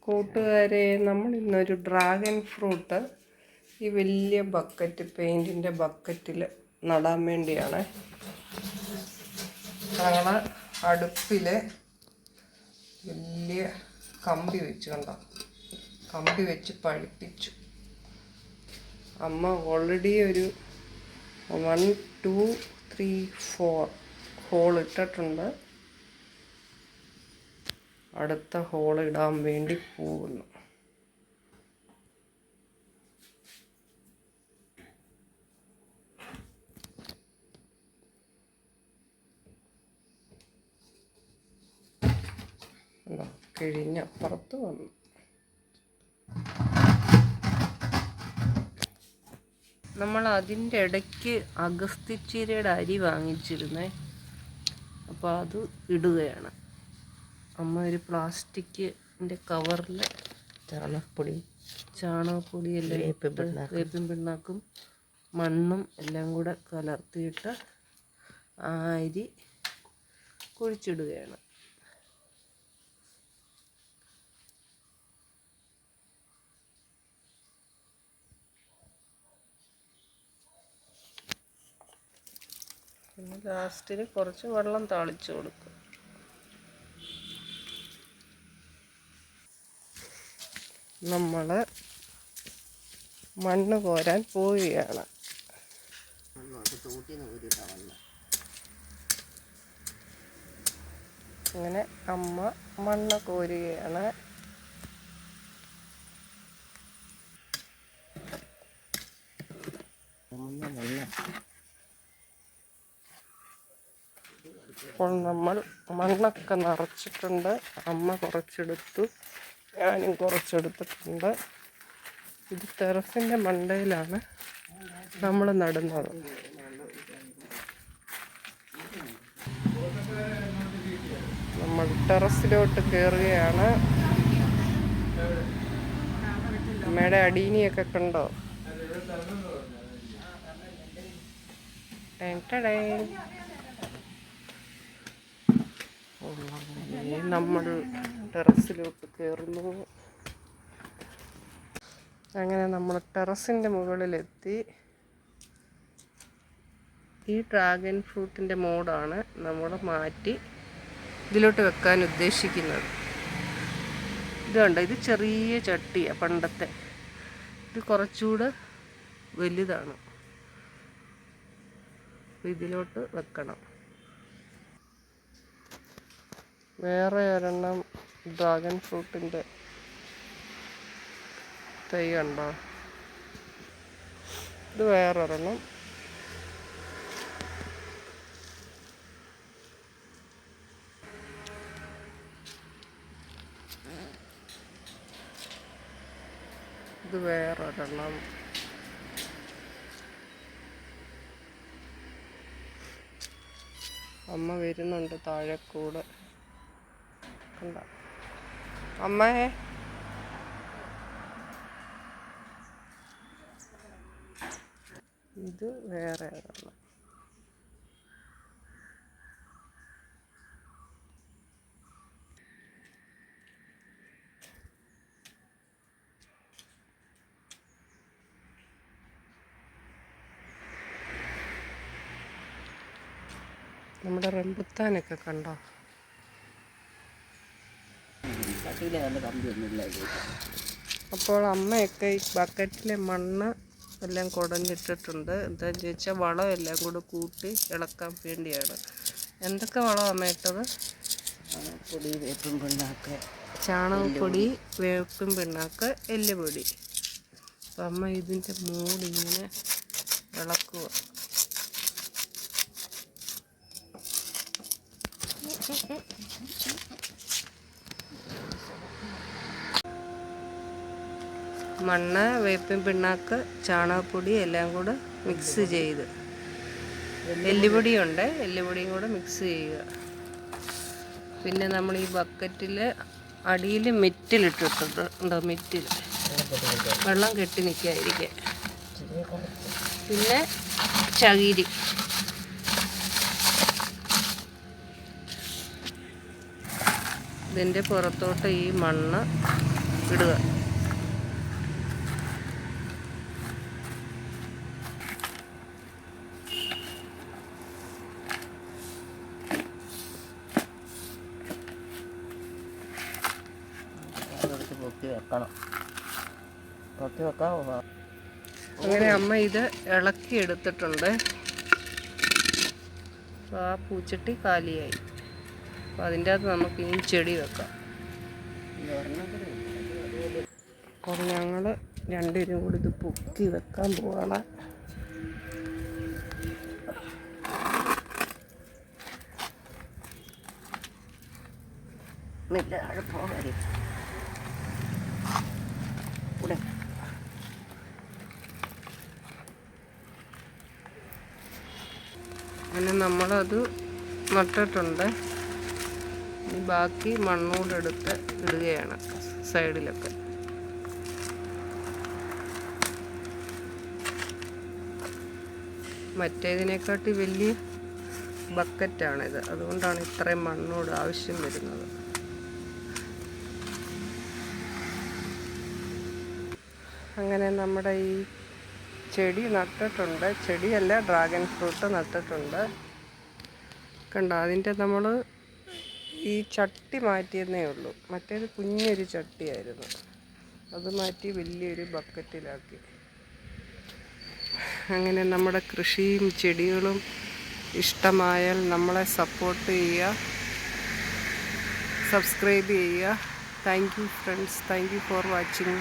കൂട്ടുകാരെ, നമ്മൾ ഇന്നൊരു ഡ്രാഗൺ ഫ്രൂട്ട് ഈ വലിയ ബക്കറ്റ്, പെയിൻറ്റിൻ്റെ ബക്കറ്റിൽ നടാൻ വേണ്ടിയാണ്. ഞങ്ങൾ അടുപ്പിൽ വലിയ കമ്പി വെച്ച് കണ്ടോ, കമ്പി വെച്ച് പഴുപ്പിച്ചു. അമ്മ ഓൾറെഡി ഒരു 1 2 3 4 ഹോൾ ഇട്ടിട്ടുണ്ട്. അടുത്ത ഹോൾ ഇടാൻ വേണ്ടി പോകുന്നു. കിഴിഞ്ഞപ്പുറത്ത് വന്നു. നമ്മൾ അതിൻ്റെ ഇടയ്ക്ക് അഗസ്തിച്ചീരയുടെ അരി വാങ്ങിച്ചിരുന്നേ, അപ്പോൾ അത് ഇടുകയാണ്. അമ്മ ഒരു പ്ലാസ്റ്റിക്കിൻ്റെ കവറിൽ ചാണകപ്പൊടി എല്ലാം വേപ്പിൻ പിണ്ണാക്കും മണ്ണും എല്ലാം കൂടെ കലർത്തിയിട്ട് ആ അരി കുഴിച്ചിടുകയാണ്. പിന്നെ ലാസ്റ്റിൽ കുറച്ച് വെള്ളം താളിച്ചു കൊടുക്കും. നമ്മൾ മണ്ണ് കോരാൻ പോവുകയാണ്. അങ്ങനെ അമ്മ മണ്ണ് കോരുകയാണ്. അപ്പോൾ നമ്മൾ മണ്ണൊക്കെ നിറച്ചിട്ടുണ്ട്. അമ്മ കുറച്ചെടുത്തു, ഞാനും കുറച്ചെടുത്തിട്ടുണ്ട്. ഇത് ടെറസിൻ്റെ മണ്ടയിലാണ് നമ്മൾ നടുന്നത്. നമ്മൾ ടെറസിലോട്ട് കയറുകയാണ്. അമ്മയുടെ അടീനിയൊക്കെ കണ്ടോ? നമ്മൾ ടെറസിലോട്ട് കയറുന്നു. അങ്ങനെ നമ്മൾ ടെറസിൻ്റെ മുകളിലെത്തി. ഈ ഡ്രാഗൺ ഫ്രൂട്ടിൻ്റെ മോഡാണ് നമ്മൾ മാറ്റി ഇതിലോട്ട് വെക്കാൻ ഉദ്ദേശിക്കുന്നത്. ഇതുണ്ട്, ഇത് ചെറിയ ചട്ടിയാണ് പണ്ടത്തെ. ഇത് കുറച്ചുകൂടെ വലുതാണ്. ഇതിലോട്ട് വെക്കണം. വേറെ ഒരെണ്ണം ഡ്രാഗൺ ഫ്രൂട്ടിൻ്റെ തൈ ഉണ്ടോ? ഇത് വേറൊരെണ്ണം. ഇത് വേറൊരെണ്ണം. അമ്മ വരുന്നുണ്ട് താഴെ കൂടെ. കണ്ടോ അമ്മേ? ഇത് വേറെ ഒരെണ്ണം. നമ്മുടെ റംബുട്ടാനൊക്കെ കണ്ടോ? അപ്പോൾ അമ്മയൊക്കെ ഈ ബക്കറ്റിലെ മണ്ണ് എല്ലാം കുടഞ്ഞിട്ടിട്ടുണ്ട്. എന്താണെന്ന് ചോദിച്ചാൽ വളം എല്ലാം കൂടെ കൂട്ടി ഇളക്കാൻ വേണ്ടിയാണ്. എന്തൊക്കെ വളം അമ്മ ഇട്ടത്? പൊടി, വേപ്പിൻ പിണ്ണാക്ക്, ചാണകപ്പൊടി, വേപ്പിൻ പിണ്ണാക്ക്, എല്ലുപൊടി. അപ്പം അമ്മ ഇതിൻ്റെ മൂടിങ്ങനെ ഇളക്കുക. മണ്ണ്, വേപ്പിൻ പിണ്ണാക്ക്, ചാണകപ്പൊടി എല്ലാം കൂടെ മിക്സ് ചെയ്ത്, എല്ലുപൊടിയുണ്ട്, എല്ലുപൊടിയും കൂടെ മിക്സ് ചെയ്യുക. പിന്നെ നമ്മൾ ഈ ബക്കറ്റിൽ അടിയിൽ മെറ്റിലിട്ടിട്ടുണ്ട്. ഉണ്ടോ? മെറ്റിൽ വെള്ളം കെട്ടി നിൽക്കാതിരിക്കാൻ. പിന്നെ ചകിരി. ഇതിൻ്റെ പുറത്തോട്ട് ഈ മണ്ണ് ഇടുക. പൊക്കി വെക്കണം. പൊക്കി വെക്കാം. അങ്ങനെ അമ്മ ഇത് ഇളക്കി എടുത്തിട്ടുണ്ട്. അപ്പോൾ ആ പൂച്ചട്ടി കാലിയായി. അപ്പോൾ അതിൻ്റെ അകത്ത് നമുക്ക് ഇനി ചെടി വെക്കാം. അപ്പോൾ ഞങ്ങൾ രണ്ടുപേരും കൂടി ഇത് പൊക്കി വെക്കാൻ പോവാണ്. അങ്ങനെ നമ്മളത് നട്ടിട്ടുണ്ട്. ഇനി ബാക്കി മണ്ണൂടെ എടുത്ത് ഇടുകയാണ് സൈഡിലൊക്കെ. മറ്റേതിനെക്കാട്ടി വലിയ ബക്കറ്റാണിത്, അതുകൊണ്ടാണ് ഇത്രയും മണ്ണോട് ആവശ്യം വരുന്നത്. അങ്ങനെ നമ്മുടെ ഈ ചെടി നട്ടിട്ടുണ്ട്. ചെടിയല്ല, ഡ്രാഗൺ ഫ്രൂട്ട് നട്ടിട്ടുണ്ട്. കണ്ടോ, അതിൻ്റെ നമ്മൾ ഈ ചട്ടി മാറ്റിയെന്നേ ഉള്ളൂ. മറ്റേത് കുഞ്ഞൊരു ചട്ടിയായിരുന്നു, അത് മാറ്റി വലിയൊരു ബക്കറ്റിലാക്കി. അങ്ങനെ നമ്മുടെ കൃഷിയും ചെടികളും ഇഷ്ടമായാൽ നമ്മളെ സപ്പോർട്ട് ചെയ്യുക, സബ്സ്ക്രൈബ് ചെയ്യുക. Thank you friends, thank you for watching.